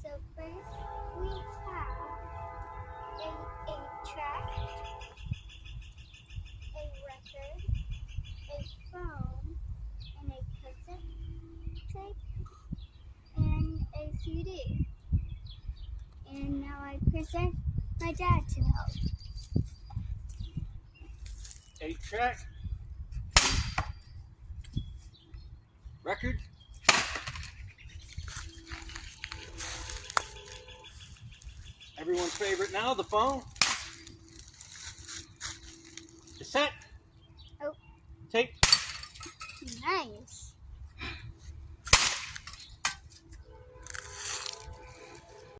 So first we have a 8-track, a record, a phone, and a cassette tape, and a CD. And now I present my dad to help. 8-track, record, everyone's favorite now, the phone, cassette, Oh. tape. Nice.